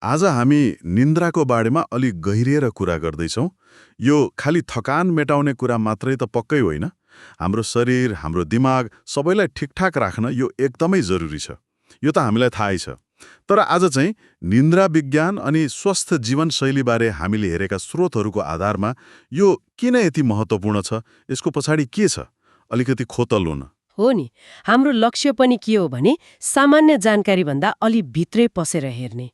आज हामी निन्द्राको बारेमा अलिक गहिरिएर कुरा गर्दैछौँ। यो खालि थकान मेटाउने कुरा मात्रै त पक्कै होइन। हाम्रो शरीर, हाम्रो दिमाग सबैलाई ठिकठाक राख्न यो एकदमै जरुरी छ। यो त हामीलाई थाहै छ। तर आज चाहिँ निन्द्रा विज्ञान अनि स्वस्थ जीवनशैलीबारे हामीले हेरेका स्रोतहरूको आधारमा यो किन यति महत्त्वपूर्ण छ, यसको पछाडि के छ, अलिकति खोतल्लो न। हो नि, हाम्रो लक्ष्य पनि के हो भने सामान्य जानकारी भन्दा अलि भित्रै पसेर हेर्ने।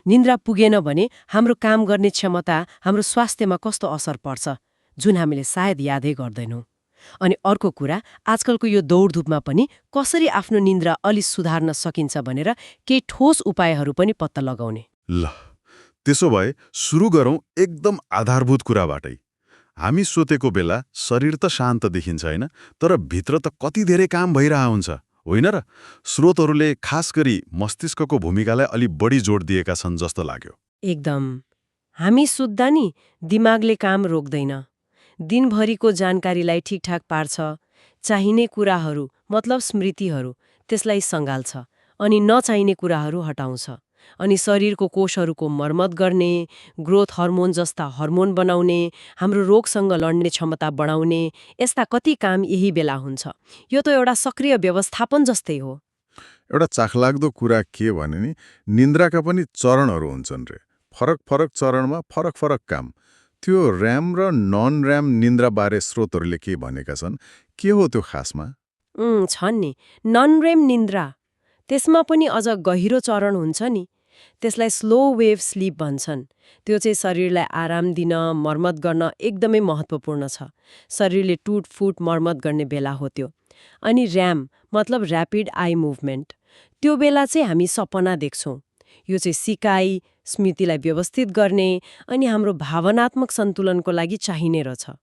निन्द्रा पुगेन भने हाम्रो काम गर्ने क्षमता, हाम्रो स्वास्थ्यमा कस्तो असर पर्छ, जुन हामीले सायद यादै गर्दैनौँ। अनि अर्को कुरा, आजकलको यो दौडधुपमा पनि कसरी आफ्नो निन्द्रा अलि सुधार्न सकिन्छ भनेर केही ठोस उपायहरू पनि पत्ता लगाउने। ल, त्यसो भए सुरु गरौँ एकदम आधारभूत कुराबाटै। हामी सुतेको बेला शरीर त शान्त देखिन्छ होइन, तर भित्र त कति धेरै काम भइरह हुन्छ, होइन र? स्रोतहरूले खास गरी मस्तिष्कको भूमिकालाई अलि बढी जोड दिएका छन् जस्तो लाग्यो। एकदम। हामी सुत्दा नि दिमागले काम रोक्दैन। दिनभरिको जानकारीलाई ठिकठाक पार्छ। चाहिने कुराहरू मतलब स्मृतिहरू त्यसलाई सँगाल्छ अनि नचाहिने कुराहरू हटाउँछ। अनि शरीरको कोषहरूको मर्मत गर्ने, ग्रोथ हर्मोन जस्ता हर्मोन बनाउने, हाम्रो रोगसँग लड्ने क्षमता बढाउने, यस्ता कति काम यही बेला हुन्छ। यो त एउटा सक्रिय व्यवस्थापन जस्तै हो। एउटा चाखलाग्दो कुरा के भने नि निन्द्राका पनि चरणहरू हुन्छन् रे। फरक फरक चरणमा फरक फरक काम। त्यो र्याम र नन र्याम निन्द्राबारे स्रोतहरूले के भनेका छन्, के हो त्यो खासमा? छन् नि। नन रेम निन्द्रा, त्यसमा पनि अझ गहिरो चरण हुन्छ नि। त्यसलाई स्लो वेभ स्लिप भन्छन्। त्यो चाहिँ शरीरलाई आराम दिन, मर्मत गर्न एकदमै महत्त्वपूर्ण छ। शरीरले टुटफुट मर्मत गर्ने बेला हो त्यो। अनि र्याम मतलब ऱ्यापिड आई मुभमेन्ट, त्यो बेला चाहिँ हामी सपना देख्छौँ। यो चाहिँ सिकाइ, स्मृतिलाई व्यवस्थित गर्ने अनि हाम्रो भावनात्मक सन्तुलनको लागि चाहिने रहेछ।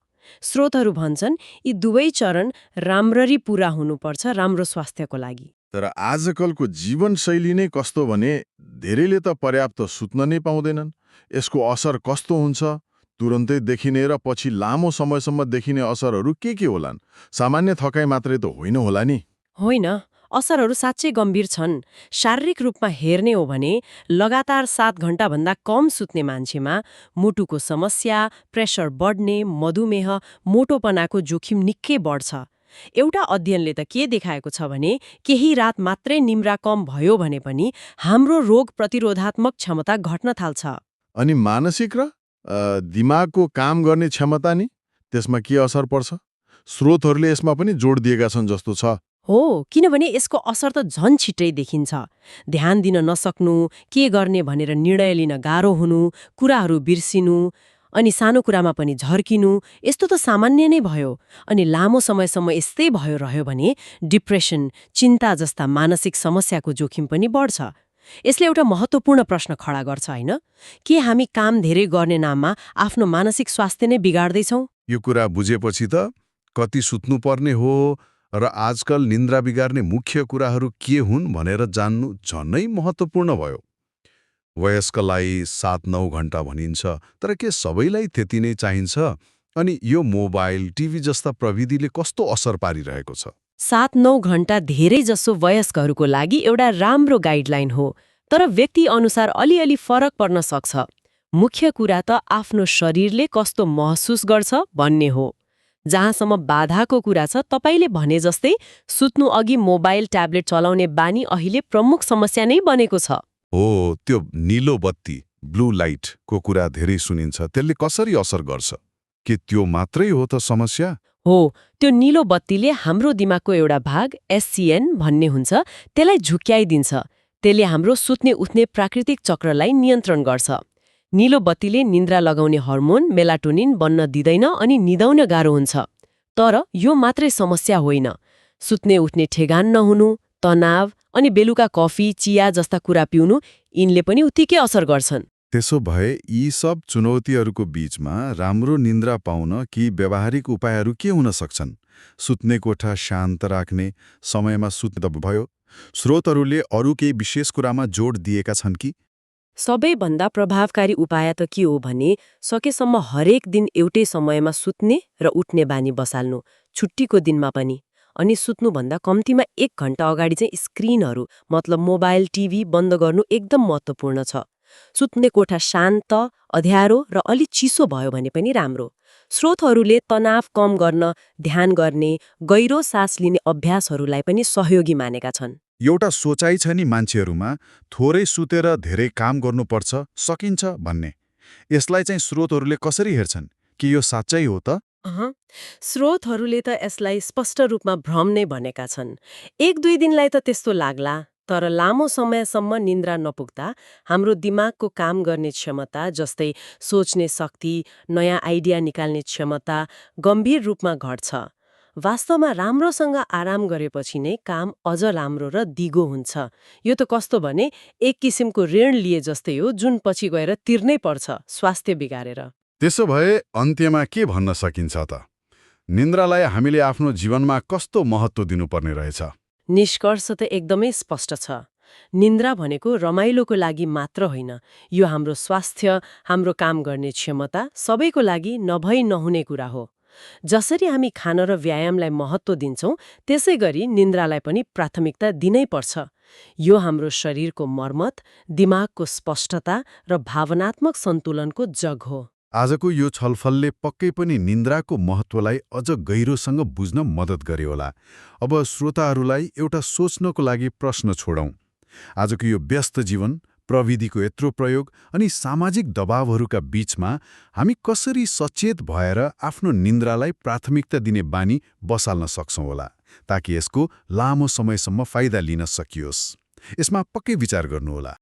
स्रोतहरू भन्छन् यी दुवै चरण राम्ररी पूरा हुनुपर्छ राम्रो स्वास्थ्यको लागि। तर आजकलको जीवनशैली नै कस्तो भने धेरैले त पर्याप्त सुत्न नै पाउँदैनन्। यसको असर कस्तो हुन्छ? तुरन्तै देखिने र पछि लामो समयसम्म देखिने असरहरू के होलान्? सामान्य थकाइ मात्रै त होइन होला नि? होइन, असरहरू साँच्चै गम्भीर छन्। शारीरिक रूपमा हेर्ने हो भने लगातार 7 घण्टाभन्दा कम सुत्ने मान्छेमा मुटुको समस्या, प्रेसर बढ्ने, मधुमेह, मोटोपनाको जोखिम निकै बढ्छ। एउटा अध्ययनले त के देखाएको छ भने केही रात मात्रै निद्रा कम भयो भने पनि हाम्रो रोग प्रतिरोधात्मक क्षमता घट्न थाल्छ। अनि मानसिक र दिमागको काम गर्ने क्षमता नि त्यसमा के असर पर्छ? स्रोतहरूले यसमा पनि जोड दिएका छन् जस्तो छ। हो, किनभने यसको असर त झन् छिट्टै देखिन्छ। ध्यान दिन नसक्नु, के गर्ने भनेर निर्णय लिन गाह्रो हुनु, कुराहरू बिर्सिनु, अनि सानो कुरामा पनि झर्किनु, यस्तो त सामान्य नै भयो। अनि लामो समयसम्म यस्तै भयो रह्यो भने डिप्रेसन, चिन्ता जस्ता मानसिक समस्याको जोखिम पनि बढ्छ। यसले एउटा महत्त्वपूर्ण प्रश्न खडा गर्छ होइन? के हामी काम धेरै गर्ने नाममा आफ्नो मानसिक स्वास्थ्य नै बिगार्दैछौँ? यो कुरा बुझेपछि त कति सुत्नुपर्ने हो र आजकल निन्द्रा बिगार्ने मुख्य कुराहरू के हुन् भनेर जान्नु झनै महत्त्वपूर्ण भयो। वयस्कलाई 7-9 घण्टा भनिन्छ, तर के सबैलाई त्यति नै चाहिन्छ? अनि यो मोबाइल, टिभी जस्ता प्रविधिले कस्तो असर पारिरहेको छ? 7-9 घण्टा धेरै जसो वयस्कहरूको लागि एउटा राम्रो गाइडलाइन हो, तर व्यक्ति अनुसार अलिअलि फरक पर्न सक्छ। मुख्य कुरा त आफ्नो शरीरले कस्तो महसुस गर्छ भन्ने हो। जहाँसम्म बाधाको कुरा छ, तपाईँले भने जस्तै सुत्नु अघि मोबाइल, ट्याब्लेट चलाउने बानी अहिले प्रमुख समस्या नै बनेको छ। हो, त्यो निलो बत्ती, ब्लू लाइटको कुरा धेरै सुनिन्छ। त्यसले कसरी असर गर्छ? के त्यो मात्रै हो त समस्या? हो, त्यो निलो बत्तीले हाम्रो दिमागको एउटा भाग एससिएन भन्ने हुन्छ, त्यसलाई झुक्याइदिन्छ। त्यसले हाम्रो सुत्ने उठ्ने प्राकृतिक चक्रलाई नियन्त्रण गर्छ। निलो बत्तीले निन्द्रा लगाउने हर्मोन मेलाटोनिन बन्न दिँदैन अनि निदाउन गाह्रो हुन्छ। तर यो मात्रै समस्या होइन। सुत्ने उठ्ने ठेगान नहुनु, तनाव अनि बेलुका कफी, चिया जस्ता कुरा पिउनु, यिनले पनि उत्तिकै असर गर्छन्। त्यसो भए यी सब चुनौतीहरूको बीचमा राम्रो निन्द्रा पाउन कि व्यावहारिक उपायहरू के हुन सक्छन्? सुत्ने कोठा शान्त राख्ने, समयमा सुत्दा भयो। स्रोतहरूले अरू केही विशेष कुरामा जोड दिएका छन् कि? सबैभन्दा प्रभावकारी उपाय त के हो भने सकेसम्म हरेक दिन एउटै समयमा सुत्ने र उठ्ने बानी बसाल्नु, छुट्टीको दिनमा पनि। अनि सुत्नुभन्दा कम्तीमा 1 घण्टा अगाडि चाहिँ स्क्रिनहरू मतलब मोबाइल, टिभी बन्द गर्नु एकदम महत्त्वपूर्ण छ। सुत्ने कोठा शान्त, अँध्यारो र अलि चिसो भयो भने पनि राम्रो। स्रोतहरूले तनाव कम गर्न, ध्यान गर्ने, गहिरो सास लिने अभ्यासहरूलाई पनि सहयोगी मानेका छन्। एउटा सोचाइ छ नि मान्छेहरूमा, थोरै सुतेर धेरै काम गर्नुपर्छ, सकिन्छ भन्ने। यसलाई चाहिँ स्रोतहरूले कसरी हेर्छन्? कि यो साँच्चै हो त? स्रोतहरूले त यसलाई स्पष्ट रूपमा भ्रम नै भनेका छन्। 1-2 दिनलाई त त्यस्तो लाग्ला, तर लामो समयसम्म निन्द्रा नपुग्दा हाम्रो दिमागको काम गर्ने क्षमता, जस्तै सोच्ने शक्ति, नयाँ आइडिया निकाल्ने क्षमता गम्भीर रूपमा घट्छ। वास्तवमा राम्रोसँग आराम गरेपछि नै काम अझ राम्रो र दिगो हुन्छ। यो त कस्तो भने एक किसिमको ऋण लिए जस्तै हो, जुन पछि गएर तिर्नै पर्छ, स्वास्थ्य बिगारेर। त्यसो भए अन्त्यमा के भन्न सकिन्छ त? निन्द्रालाई हामीले आफ्नो जीवनमा कस्तो महत्त्व दिनुपर्ने रहेछ? निष्कर्ष त एकदमै स्पष्ट छ। निन्द्रा भनेको रमाइलोको लागि मात्र होइन, यो हाम्रो स्वास्थ्य, हाम्रो काम गर्ने क्षमता, सबैको लागि नभई नहुने कुरा हो। जसरी हामी खान र व्यायामलाई महत्त्व दिन्छौं, त्यसै गरी निन्द्रालाई पनि प्राथमिकता दिनै पर्छ। यो हाम्रो शरीरको मर्मत, दिमागको स्पष्टता र भावनात्मक सन्तुलनको जग हो। आजको यो छलफलले पक्कै पनि निन्द्राको महत्त्वलाई अझ गहिरोसँग बुझ्न मद्दत गर्यो होला। अब श्रोताहरूलाई एउटा सोच्नको लागि प्रश्न छोडौं। आजको यो व्यस्त जीवन, प्रविधिको यत्रो प्रयोग अनि सामाजिक दबावहरूका बीचमा हामी कसरी सचेत भएर आफ्नो निन्द्रालाई प्राथमिकता दिने बानी बसाल्न सक्छौं होला, ताकि यसको लामो समयसम्म फाइदा लिन सकियोस्? यसमा पक्कै विचार गर्नुहोला।